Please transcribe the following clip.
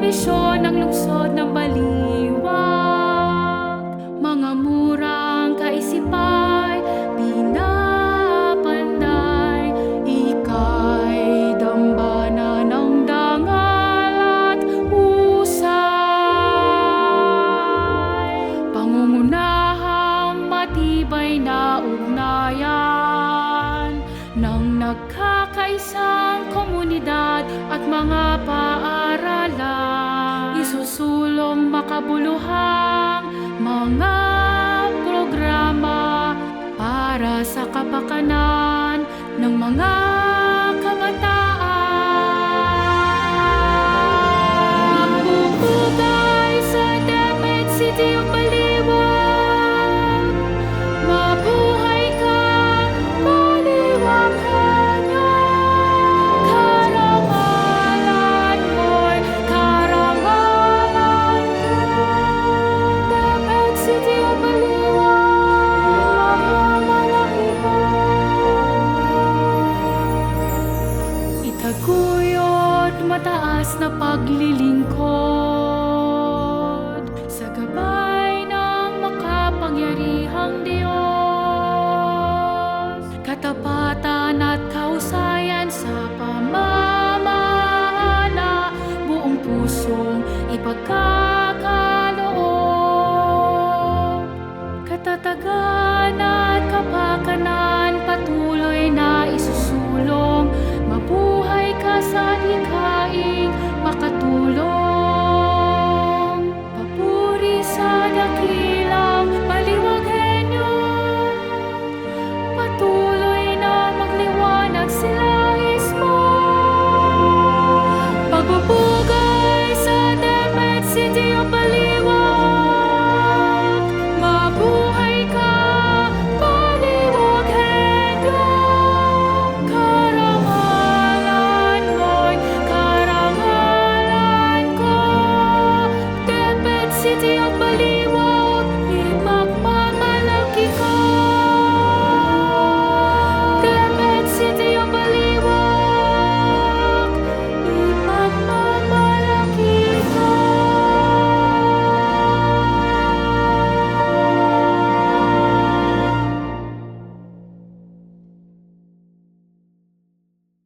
misyon ng lungsod ng Baliwag. Mga murang kaisipay, pinapanday, ika'y dambana ng dangal at husay. Pangungunahang matibay na ugnayan ng nagkakaisang komunidad at mga paaralan, isusulong makabuluhang mga programa para sa kapakanan ng mga kabataan. Magpupugay sa DepEd City of Baliwag. Mabuhay ka, Baliwag Canyon. Karangalan mo'y karangalan ko. DepEd City of Baliwag, malakihan. Itaguyod mataas na paglilingkod